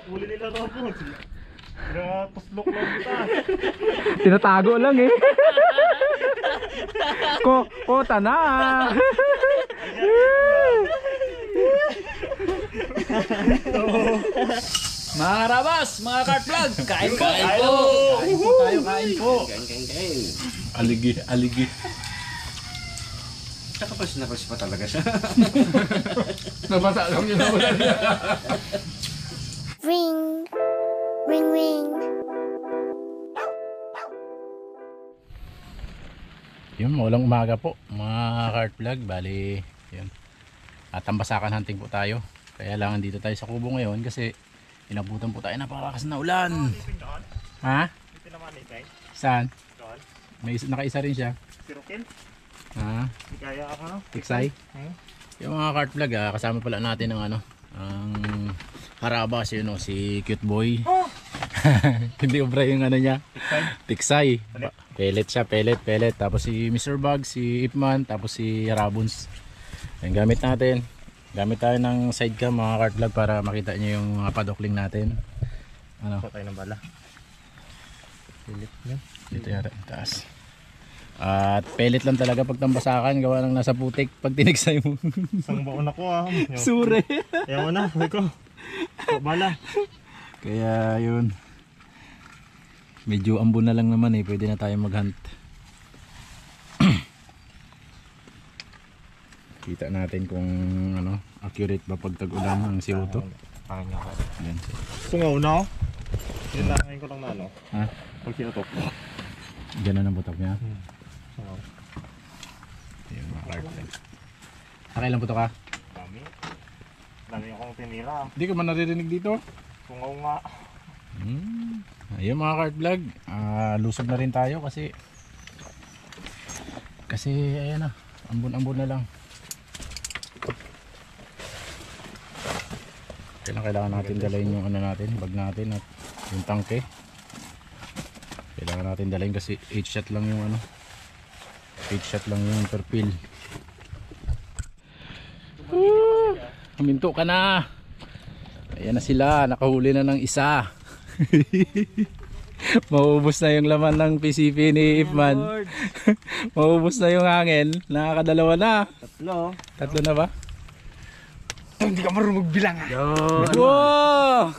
Uli nila ito po. Tuslok lang kita. Tinatago lang eh. Kota na. Mga karabas, mga kart vlog, kain po! Kain po tayo, kain po. Kain. Aligi. Nakapas pa talaga siya. Nabasa lang yun na wala niya. Ring, ring, ring. Yun, maulang umaga po mga kart vlog. Bali, yun. At tambasakan hunting po tayo. Kaya lang dito tayo sa kubo ngayon kasi inabutan po tayo napakalakas na ulan. Ha? Ito naman ipay. Saan? Doon. May nakaisa rin siya. Sirokil. Ha? Di kaya ako no? Tiksay? Yung mga kart vlog kasama pala natin ang ang harabas yun si Cute Boy. Hindi obra yung niya. Tiksay. Pellet siya, pellet. Tapos si Mr. Bug, si Ipman, tapos si Rabuns. Yung gamit natin. Gamit tayo ng sidecam mga kart vlog para makita nyo yung mga padokling natin. Patay ng bala. Pilit nyo. Dito yata yung taas. At pellet lang talaga pag tambasakan. Gawa ng nasa putik pag tinigsay mo. Isang baon ako Sure. Ayaw mo na, sabi ko. Bala. Kaya yun. Medyo ambon na lang naman pwede na tayo maghunt. Kita natin kung accurate ba pag tag-ulan ang CO2. Pangin nga ako. Yan. Sungaw na ako. Hinangayin ko lang na Ha? Pag sinutok. Diyan na ng butok niya. Sungaw. Ayun mga kart. Nakailan butok ka? Dami. Dami akong tinira. Hindi ka man naririnig dito? Sungaw nga. Ayun mga kart vlog. Lusog na rin tayo kasi ayan na. Ambon-ambon na lang. Kailangan natin dalhin yung natin, bag natin at yung tangke. Kailangan natin dalhin kasi 8 shot lang yung 8 shot lang yung per fill. Huminto ka na. Ayan na sila, nakahuli na ng isa. Maubos na yung laman ng PCP ni Ipman. Maubos na yung hangin. Nakakadalawa na. Tatlo na ba? Hindi ka marunong magbilang Wow!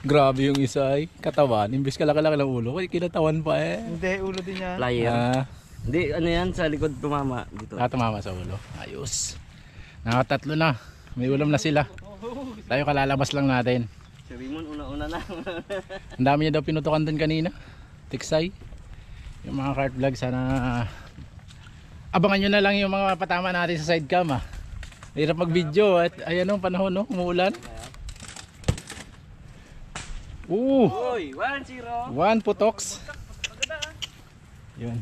Grabe yung isa ay katawan. Imbis kalaki-laki ng ulo, kinatawan pa Hindi, ulo din niya. Player. Hindi, yan sa likod tumama dito. Tumama sa ulo. Ayos. Nakatatlo na. May ulam na sila. Tayo kalalabas lang natin. Sabi mo, una-una na. Ang dami niya daw pinutukan dun kanina. Tiksay. Yung mga kart vlog, sana abangan nyo na lang yung mga patama natin sa sidecam Hirap mag video at ayan ang panahon umuulan. Uy, 1-0. 1 putoks. Yun.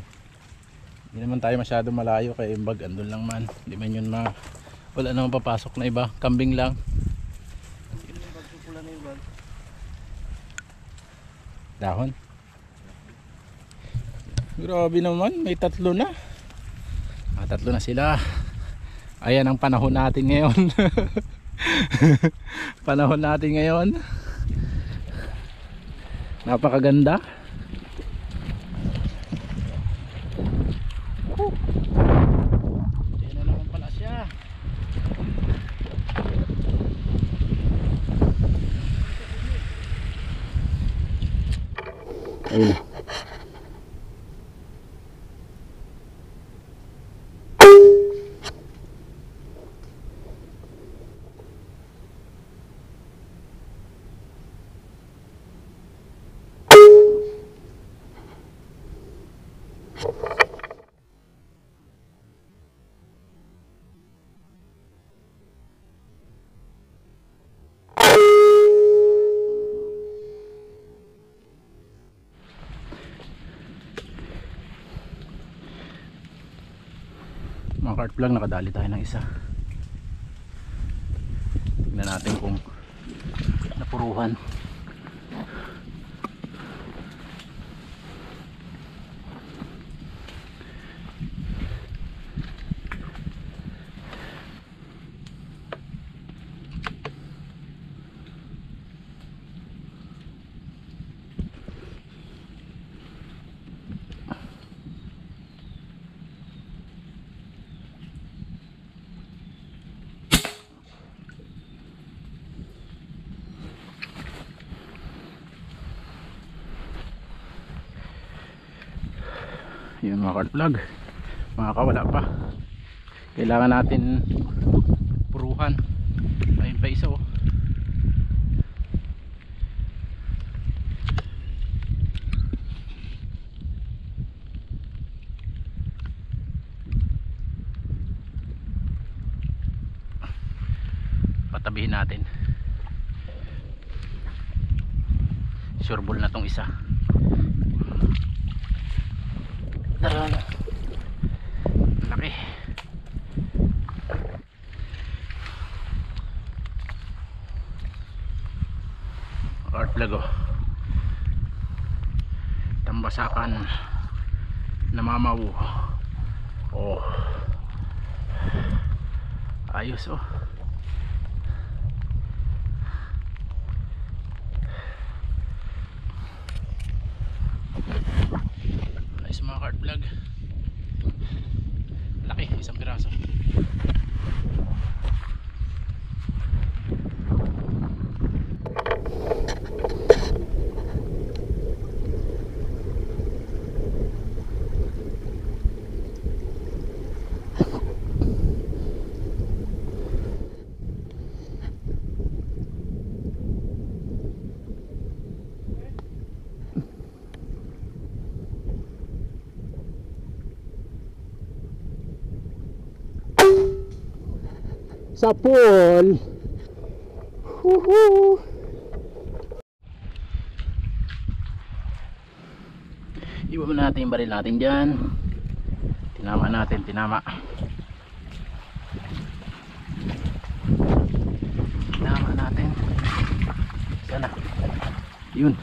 Hindi naman tayo masyado malayo kay imbag andun lang man. Hindi man yun wala naman papasok na iba. Kambing lang. Dahon. Grabe naman, may tatlo na. Tatlo na sila. Ayan ang panahon natin ngayon. Panahon natin ngayon. Napakaganda. Ayan na naman pala siya. Ayun. Mga cart vlog, nakadali tayo ng isa. Tignan natin kung napuruhan. Yun mga cart vlog, makakawala pa. Kailangan natin puruhan. Ayun pa isa oh. Patabihin natin. Sureball na tong isa. Tara na. Laki. Cart vlog oh. Tambasakan. Namamaw. Oh. Ayos oh. Nice mga cart vlog. Laki, isang piraso. Sa pool. Woohoo. Iwan mo natin yung baril natin dyan. Tinama natin, tinama. Tinama natin. Sana. Yun.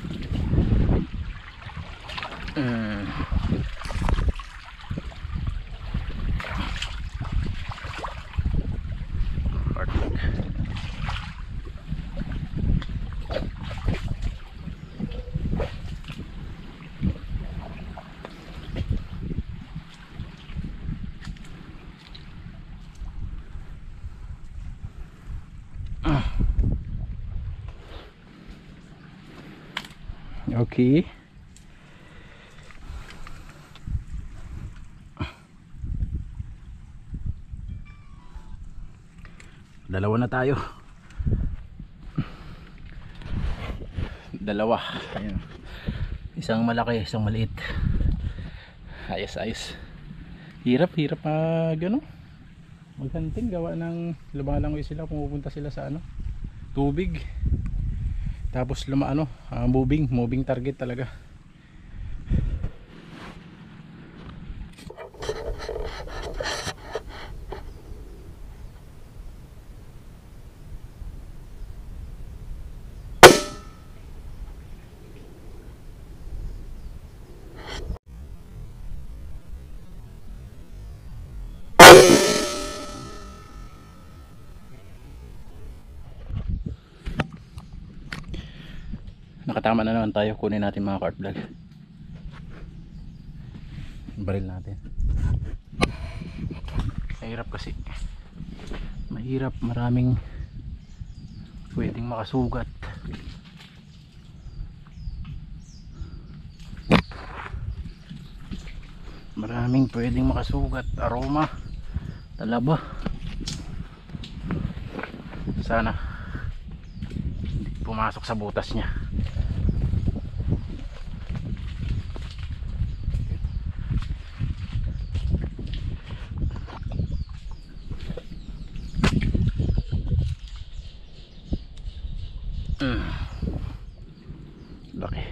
Okay. Dalawa na tayo. Dalawa. Ayan. Isang malaki, isang maliit. Ayos, ayos. Hirap ano? Maghunting, gawa ng lumalangoy sila, pumupunta sila sa ano? Tubig. Tapos moving target talaga. Nakatama na naman tayo. Kunin natin mga cart vlog. Baril natin. Mahirap kasi. Mahirap. Maraming pwedeng makasugat. Maraming pwedeng makasugat. Aroma. Talaba. Sana hindi pumasok sa butas niya. Laki.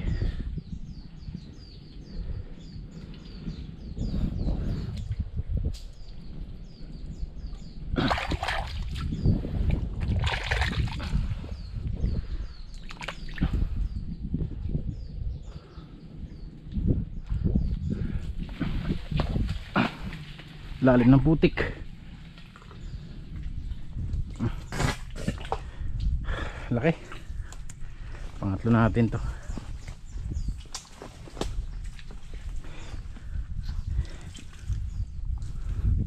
Lalim ng putik. Laki. Pangatlo natin to.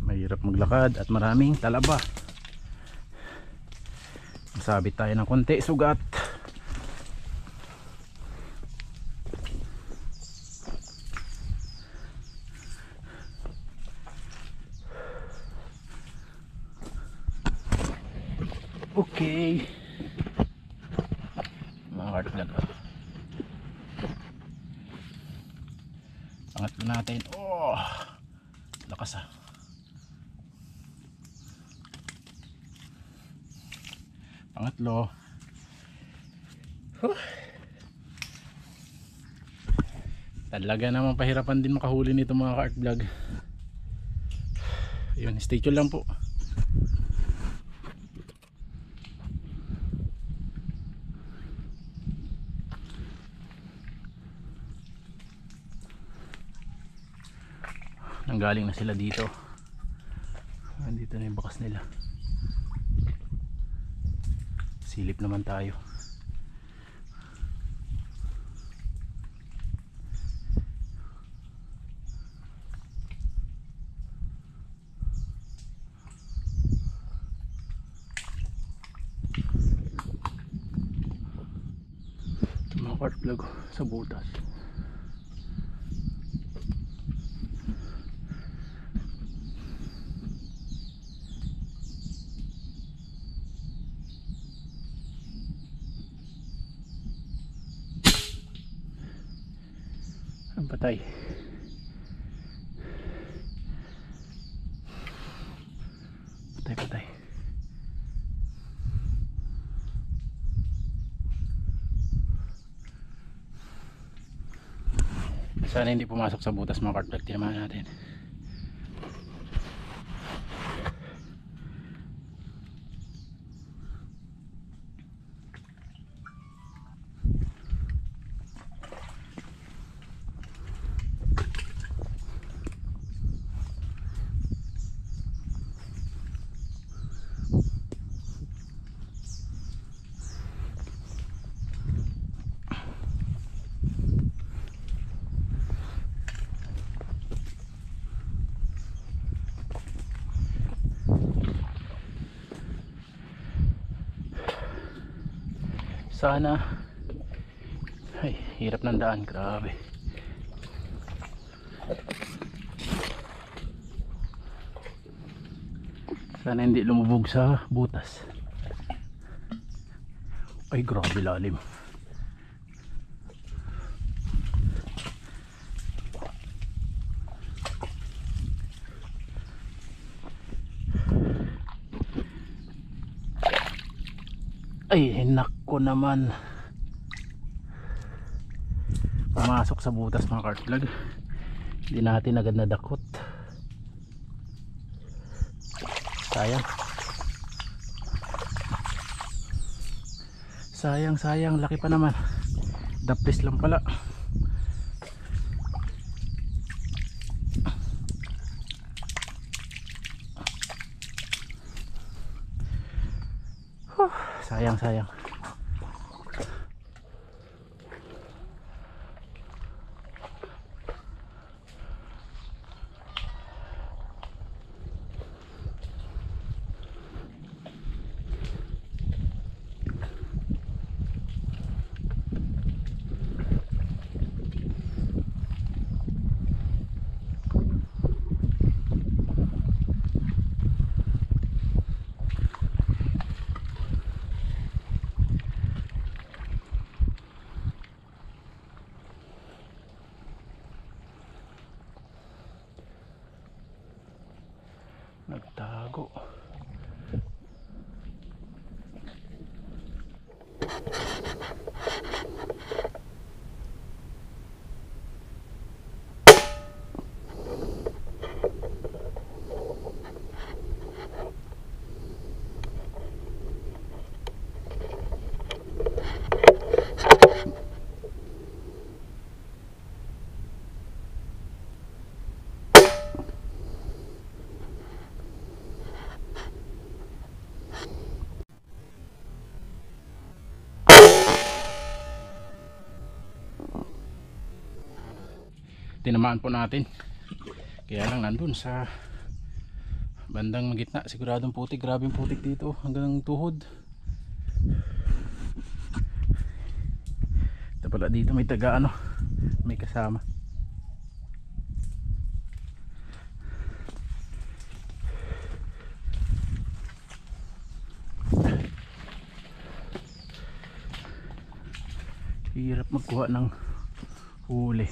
Mahirap maglakad at maraming talaba. Masabit tayo ng konti sugat. Okay. Mga cart vlog. Pangatlo natin. Oh, lakas ah. Pangatlo. Talaga namang pahirapan din makahuli nito mga cart vlog. Yun, stay tuned lang po. Nanggaling na sila dito. Nandito na yung bakas nila. Silip naman tayo. Mga cart vlog sa butas. Ang patay. Patay. Sana hindi pumasok sa butas mga cart vlog. Tinamaan natin. Sana ay hirap ng daan, grabe. Sana hindi lumubog sa butas. Ay grabe lalim. Ay hinak ko naman. Pumasok sa butas mga cart vlog. Hindi natin agad nadakot. Sayang, laki pa naman. Daplis lang pala. Sayang. Nagtago. Tinamaan po natin, kaya lang nandun sa bandang gitna, siguradong putik. Grabing putik dito hanggang tuhod. Ito pala dito may taga may kasama. Hirap magkuha ng huli.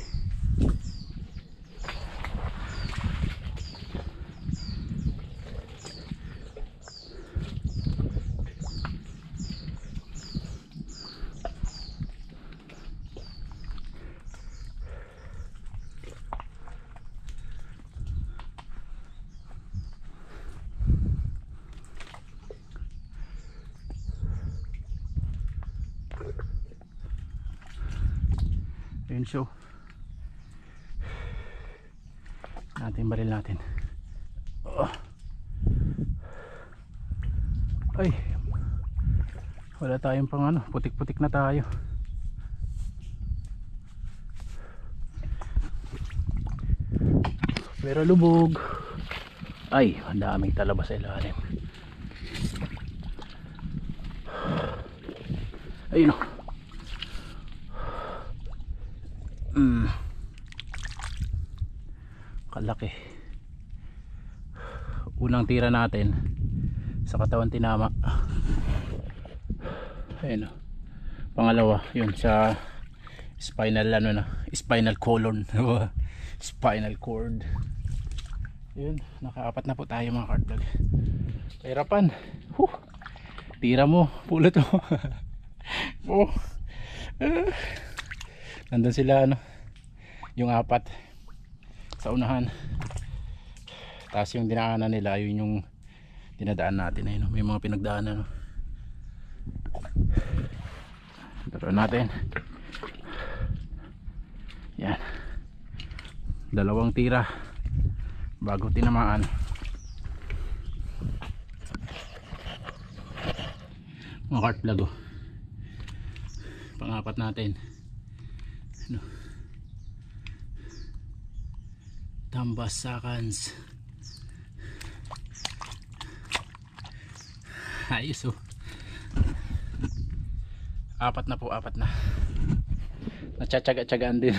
Ayun, show natin, baril natin. Ay, wala tayong pang ano, putik-putik na tayo. Pero lubog. Ay, ang daming talaba sa ilalim. Ayun o. Kalaki. Unang tira natin sa katawan tinama. Ayun o. Pangalawa yun sa spinal ano na, spinal column. Spinal cord. Yun, nakaapat na po tayo mga kartlag. Kahirapan. Tira mo, pulot mo. Oh. Nandun sila ano, yung apat sa unahan. Tapos yung dinaanan nila, yun yung dinadaan natin. Ayun, may mga pinagdaanan. Taro natin. Yan. Dalawang tira bago tinamaan. Mga kartlag oh. Pangapat natin. Ano? Tambasakans. Ayos oh. Apat na po, apat na. Natsyatsaga-tsagaan din.